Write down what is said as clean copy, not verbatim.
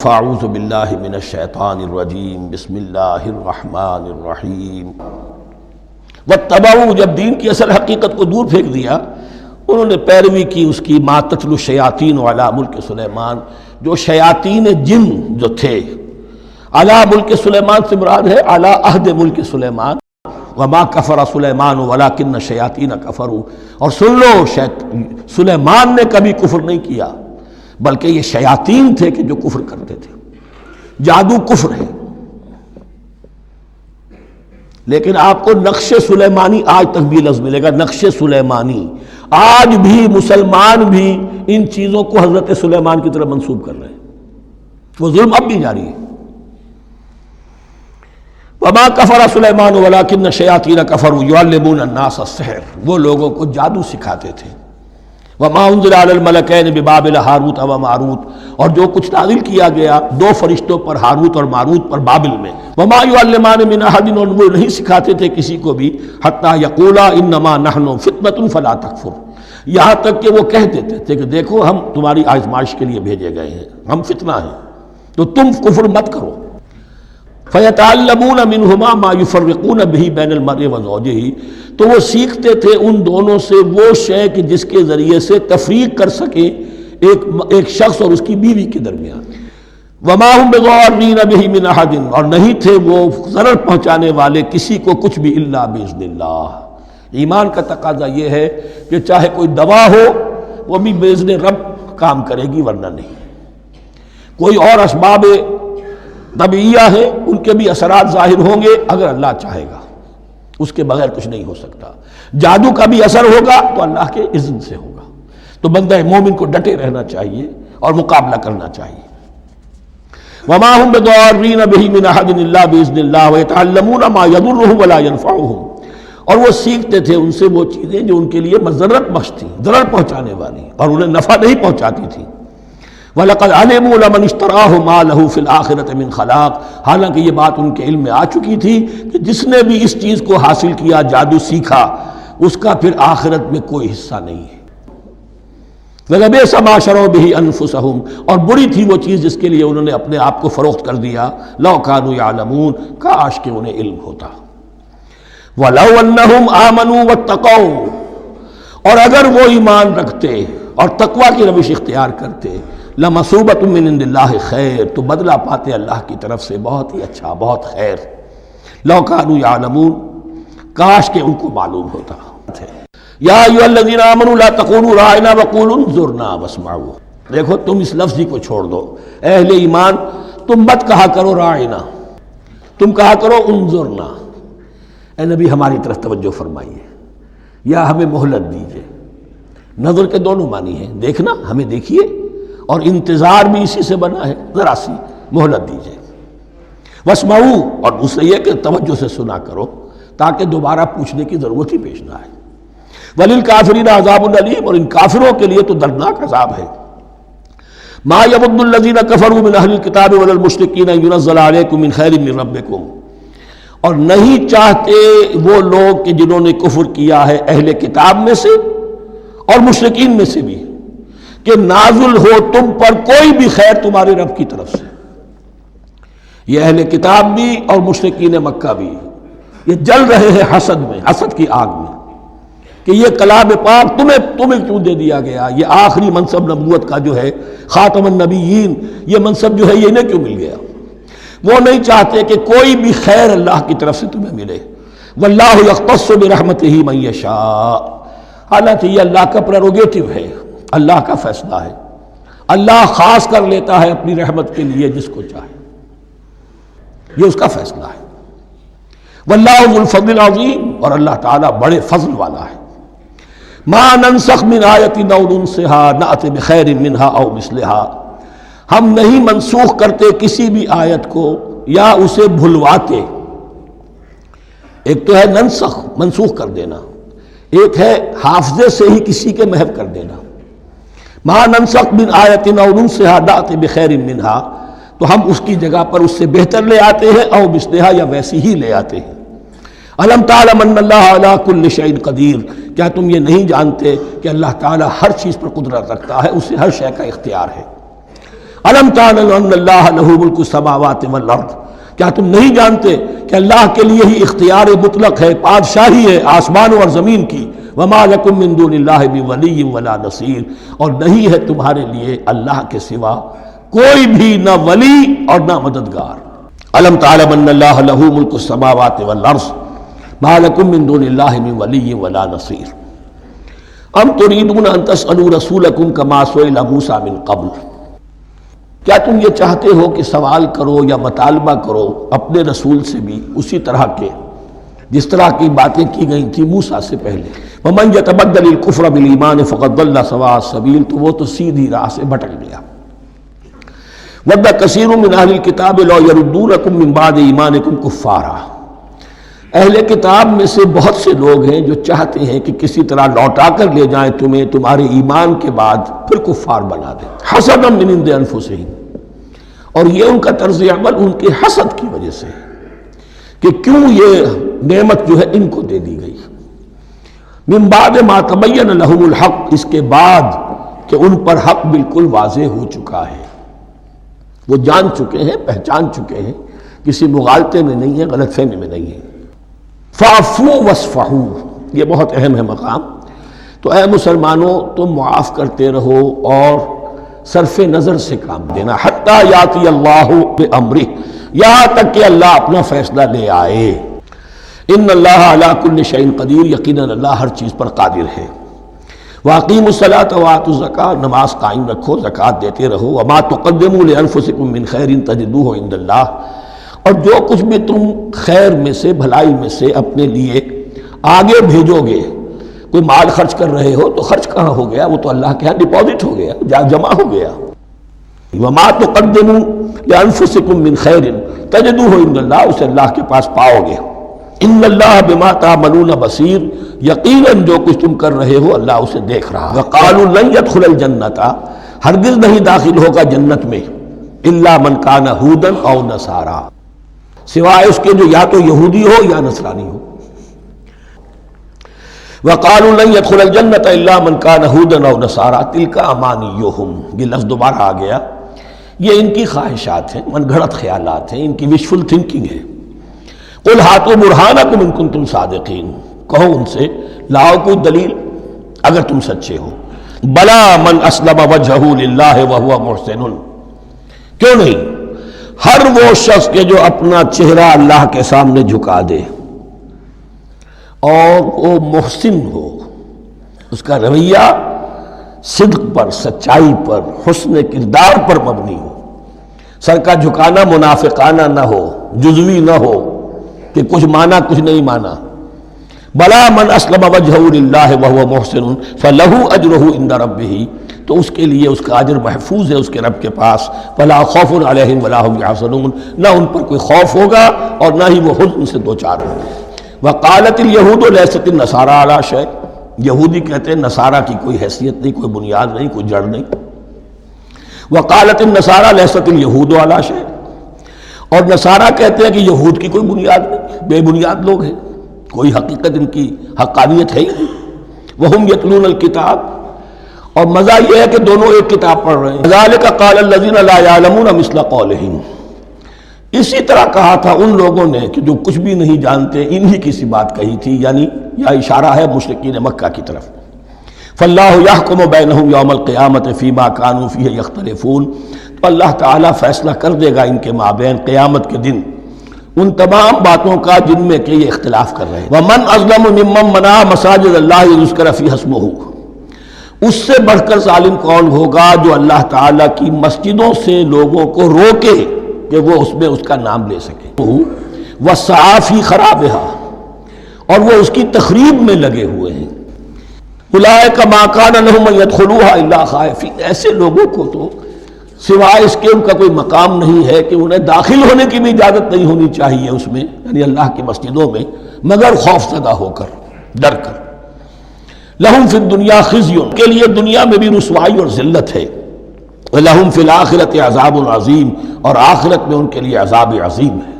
فاعوذ باللہ من الشیطان الرجیم بسم اللہ الرحمن الرحیم واتبعوا، جب دین کی اصل حقیقت کو دور پھینک دیا انہوں نے پیروی کی اس کی ما تتلو الشیاطین علی ملک سلیمان، جو شیاطین جن جو تھے علی ملک سلیمان سے مراد ہے علی عہد ملک سلیمان، وما کفر سلیمان ولکن الشیاطین کفروا، اور سن لو سلیمان نے کبھی کفر نہیں کیا بلکہ یہ شیاطین تھے کہ جو کفر کرتے تھے۔ جادو کفر ہے، لیکن آپ کو نقش سلیمانی آج تک بھی لفظ ملے گا، نقش سلیمانی۔ آج بھی مسلمان بھی ان چیزوں کو حضرت سلیمان کی طرف منسوب کر رہے ہیں، وہ ظلم اب بھی جاری ہے۔ وما کفر سلیمان ولکن الشیاطین کفروا یعلمون الناس السحر، وہ لوگوں کو جادو سکھاتے تھے۔ وما انزل علی الملکین ببابل ہاروت و ماروت، اور جو کچھ نازل کیا گیا دو فرشتوں پر، ہاروت اور ماروت پر بابل میں۔ وما یعلمان من احد، اور وہ نہیں سکھاتے تھے کسی کو بھی، حتی یقولا انما نحن فتنۃ فلا تکفر، یہاں تک کہ وہ کہہ دیتے تھے کہ دیکھو ہم تمہاری آزمائش کے لیے بھیجے گئے ہیں، ہم فتنہ ہیں تو تم کفر مت کرو۔ فَيَتَعَلَّمُونَ مِنْهُمَا مَا يُفَرِّقُونَ بِهِ بَيْنَ الْمَرْءِ وَزَوْجِهِ، تو وہ سیکھتے تھے ان دونوں سے وہ شے کہ جس کے ذریعے سے تفریق کر سکے ایک شخص اور اس کی بیوی کے درمیان۔ وَمَا هُمْ بِضَارِّينَ بِهِ مِنْ أَحَدٍ، اور نہیں تھے وہ ضرر پہنچانے والے کسی کو کچھ بھی الا بِإِذْنِ اللَّهِ۔ ایمان کا تقاضا یہ ہے کہ چاہے کوئی دوا ہو وہ بھی بِإِذْنِ رب کام کرے گی، ورنہ نہیں۔ کوئی اور اسباب طبیعیہ ہے، ان کے بھی اثرات ظاہر ہوں گے اگر اللہ چاہے گا، اس کے بغیر کچھ نہیں ہو سکتا۔ جادو کا بھی اثر ہوگا تو اللہ کے اذن سے ہوگا، تو بندہ مومن کو ڈٹے رہنا چاہیے اور مقابلہ کرنا چاہیے۔ وما هم بضارین بہ من احد الا باذن اللہ ویتعلمون ما یضرهم ولا ينفعهم، اور وہ سیکھتے تھے ان سے وہ چیزیں جو ان کے لیے مضرت بخش تھیں، ضرر پہنچانے والی، اور انہیں نفع نہیں پہنچاتی تھی۔ وَلَقَدْ عَلِمُوا لَمَنِ اشْتَرَاهُ مَا لَهُ فِي الْآخِرَةِ مِنْ خَلَاقٍ، حالانکہ یہ بات ان کے علم میں آ چکی تھی کہ جس نے بھی اس چیز کو حاصل کیا، جادو سیکھا، اس کا پھر آخرت میں کوئی حصہ نہیں ہے۔ وَلَبِئْسَ مَا شَرَوْا بِهِ أَنفُسَهُمْ، اور بری تھی وہ چیز جس کے لیے انہوں نے اپنے آپ کو فروخت کر دیا۔ لَوْ كَانُوا يَعْلَمُونَ، کاش کہ انہیں علم ہوتا۔ وَلَوْ أَنَّهُمْ آمَنُوا وَاتَّقَوْا، اور اگر وہ ایمان رکھتے اور تقوی کی روش اختیار کرتے، لَمَثُوبَةٌ مِّنْ عِندِ اللَّهِ خَيْرٌ، تو بدلہ پاتے اللہ کی طرف سے بہت ہی اچھا، بہت خیر۔ لَوْ كَانُوا يَعْلَمُونَ، کاش کہ ان کو معلوم ہوتا۔ یا ایھا الذین آمنوا لا تقولوا راعنا وقولوا انظرنا واسمعوا، دیکھو تم اس لفظ کو چھوڑ دو، اہل ایمان تم مت کہا کرو راعنا، تم کہا کرو انظرنا، اے نبی ہماری طرف توجہ فرمائیے یا ہمیں مہلت دیجیے۔ نظر کے دونوں معنی ہیں، دیکھنا ہمیں دیکھیے، اور انتظار بھی اسی سے بنا ہے، ذرا سی مہلت دیجیے۔ واسمعوا، اور دوسرے یہ کہ توجہ سے سنا کرو تاکہ دوبارہ پوچھنے کی ضرورت ہی پیش نہ آئے۔ وَلِلْكَافِرِينَ عَذَابٌ أَلِيمٌ، اور ان کافروں کے لیے تو دردناک عذاب ہے۔ مَا يَوَدُّ الَّذِينَ كَفَرُوا مِنْ أَهْلِ الْكِتَابِ وَلَا الْمُشْرِكِينَ أَن يُنَزَّلَ عَلَيْكُم مِّن خَيْرٍ مِّن رَّبِّكُمْ، اور نہیں چاہتے وہ لوگ کہ جنہوں نے کفر کیا ہے اہل کتاب میں سے اور مشرکین میں سے بھی، کہ نازل ہو تم پر کوئی بھی خیر تمہارے رب کی طرف سے۔ یہ اہل کتاب بھی اور مشرکین مکہ بھی یہ جل رہے ہیں حسد میں، حسد کی آگ میں، کہ یہ کلام پاک تمہیں کیوں دے دیا گیا، یہ آخری منصب نبوت کا جو ہے خاتم النبیین، یہ منصب جو ہے یہ انہیں کیوں مل گیا۔ وہ نہیں چاہتے کہ کوئی بھی خیر اللہ کی طرف سے تمہیں ملے۔ واللہ یختص برحمتہ من یشاء، حالانکہ یہ اللہ کا پریروگیٹو ہے، اللہ کا فیصلہ ہے، اللہ خاص کر لیتا ہے اپنی رحمت کے لیے جس کو چاہے، یہ اس کا فیصلہ ہے۔ واللہ ذو الفضل العظیم، اور اللہ تعالیٰ بڑے فضل والا ہے۔ ما ننسخ من آیۃ او ننسها نأت بخیر منها او مثلها، ہم نہیں منسوخ کرتے کسی بھی آیت کو یا اسے بھلواتے۔ ایک تو ہے ننسخ، منسوخ کر دینا، ایک ہے حافظے سے ہی کسی کے محو کر دینا۔ ما ننسخ من آیۃ او ننسها نأت بخیر منها، تو ہم اس کی جگہ پر اس سے بہتر لے آتے ہیں، او مثلها یا ویسی ہی لے آتے ہیں۔ الم تعلم ان اللہ علی کل شیء قدیر، کیا تم یہ نہیں جانتے کہ اللہ تعالیٰ ہر چیز پر قدرت رکھتا ہے، اسے ہر شے کا اختیار ہے۔ الم تعلم ان اللہ لہ ملک السماوات والارض، کیا تم نہیں جانتے کہ اللہ کے لیے ہی اختیار مطلق ہے، بادشاہی ہے آسمانوں اور زمین کی، وما لکم من دون اللہ من ولی ولا نصیر، اور نہیں ہے تمہارے لیے اللہ کے سوا کوئی بھی نہ ولی اور نہ مددگار۔ الم تعلم ان اللہ لہ ملک السماوات والارض ما لکم من دون اللہ من ولی ولا نصیر۔ ام تريدون ان تسألوا رسولکم کما سئل موسیٰ من قبل، کیا تم یہ چاہتے ہو کہ سوال کرو یا مطالبہ کرو اپنے رسول سے بھی اسی طرح کے جس طرح کی باتیں کی گئی تھی موسیٰ سے پہلے؟ ومن يتبدل الكفر بالایمان فقد ضل سواء السبیل، تو وہ تو سیدھی راہ سے بھٹک گیا۔ ود کثیر من اہل الکتاب لو یردونکم من بعد ایمانکم کفارا، اہل کتاب میں سے بہت سے لوگ ہیں جو چاہتے ہیں کہ کسی طرح لوٹا کر لے جائیں تمہیں تمہارے ایمان کے بعد پھر کفار بنا دیں، حسدا من عند انفسہم، اور یہ ان کا طرز عمل ان کے حسد کی وجہ سے کہ کیوں یہ نعمت جو ہے ان کو دے دی گئی۔ من بعد ما تبین لہم الحق، اس کے بعد کہ ان پر حق بالکل واضح ہو چکا ہے، وہ جان چکے ہیں، پہچان چکے ہیں، کسی مغالطے میں نہیں ہے، غلط فہمی میں نہیں ہے۔ فاعفوا واصفحوا، یہ بہت اہم ہے مقام، تو اے مسلمانوں تم معاف کرتے رہو اور صرف نظر سے کام دینا، حتی یاتی اللہ بامرہ، یہاں تک کہ اللہ اپنا فیصلہ لے آئے۔ ان اللہ علی کل شیء قدیر، یقیناً اللہ ہر چیز پر قادر ہے۔ واقیموا الصلاۃ وآتوا الزکاۃ، نماز قائم رکھو، زکوٰۃ دیتے رہو۔ وما تقدموا لانفسکم من خیر تجدوہ عند اللہ، اور جو کچھ بھی تم خیر میں سے بھلائی میں سے اپنے لیے آگے بھیجو گے، کوئی مال خرچ کر رہے ہو تو خرچ کہاں ہو گیا؟ وہ تو اللہ کے ہاں ڈپازٹ ہو گیا، جمع ہو گیا۔ وما تقدموا لانفسکم من خیر تجدوہ عند اللہ، اسے اللہ کے پاس پاؤ گے۔ ان اللہ بما تعملون بصیر، یقیناً جو کچھ تم کر رہے ہو اللہ اسے دیکھ رہا۔ وقالوا لن يدخل الجنۃ، ہرگز نہیں داخل ہوگا جنت میں، الا من کان ہودا او نصارا، سوائے اس کے جو یا تو یہودی ہو یا نصرانی ہو۔ وقالوا لن يدخل الجنۃ الا من کان ہودا او نصارا تلک امانیہم، یہ لفظ دوبارہ آ گیا، یہ ان کی خواہشات ہیں، من گھڑت خیالات ہیں، ان کی وشفل تھنکنگ ہے۔ قل ہاتوا برہانکم ان کنتم صادقین، کہو ان سے لاؤ کوئی دلیل اگر تم سچے ہو۔ بلا من اسلم وجہہ للہ وہو محسن، کیوں نہیں، ہر وہ شخص کے جو اپنا چہرہ اللہ کے سامنے جھکا دے اور وہ محسن ہو، اس کا رویہ صدق پر، سچائی پر، حسن کردار پر مبنی ہو، سر کا جھکانا منافقانہ نہ ہو، جزوی نہ ہو کہ کچھ مانا کچھ نہیں مانا۔ بلا من اسلم وجہہ للہ وہو محسن فلہ اجرہ عند ربہ، تو اس کے لیے اس کا اجر محفوظ ہے اس کے رب کے پاس۔ فلا خوف علیہم ولا هم یحزنون، نہ ان پر کوئی خوف ہوگا اور نہ ہی وہ حزن سے دوچار ہوں گے۔ وقالت الیہود لیست النصارى علی شیء، یہودی کہتے ہیں نصارہ کی کوئی حیثیت نہیں، کوئی بنیاد نہیں، کوئی جڑ نہیں۔ وقالت النصارى لیست الیہود علی شیء، اور نصارہ کہتے ہیں کہ یہود کی کوئی بنیاد نہیں، بے بنیاد لوگ ہیں، کوئی حقیقت ان کی حقانیت ہے ہی نہیں۔ وہم یتلون الکتاب، اور مزہ یہ ہے کہ دونوں ایک کتاب پڑھ رہے ہیں۔ ذالک قال الذین لا یعلمون مثل قولہم، اسی طرح کہا تھا ان لوگوں نے کہ جو کچھ بھی نہیں جانتے، انہی کی سی بات کہی تھی، یعنی یہ اشارہ ہے مشرکین مکہ کی طرف۔ فاللہ یحکم بینہم یوم القیامۃ فیما کانوا فیہ یختلفون، تو اللہ تعالیٰ فیصلہ کر دے گا ان کے مابین قیامت کے دن ان تمام باتوں کا جن میں کہ یہ اختلاف کر رہے ہیں۔ ومن اظلم ممن منع مساجد اللہ یذکر فیہا اسمہ، اس سے بڑھ کر ظالم کون ہوگا جو اللہ تعالیٰ کی مسجدوں سے لوگوں کو روکے کہ وہ اس میں اس کا نام لے سکے۔ وسعی فی خرابہا، اور وہ اس کی تخریب میں لگے ہوئے ہیں۔ اولئک ما کان لہم ان یدخلوها الا خائفین، ایسے لوگوں کو تو سوائے اس کے ان کا کوئی مقام نہیں ہے کہ انہیں داخل ہونے کی بھی اجازت نہیں ہونی چاہیے اس میں، یعنی اللہ کی مسجدوں میں، مگر خوف زدہ ہو کر، ڈر کر۔ لہم فی الدنیا خزی، کے لیے دنیا میں بھی رسوائی اور ذلت ہے۔ لہم فی الآخرۃ عذاب عظیم، اور آخرت میں ان کے لیے عذاب عظیم ہے۔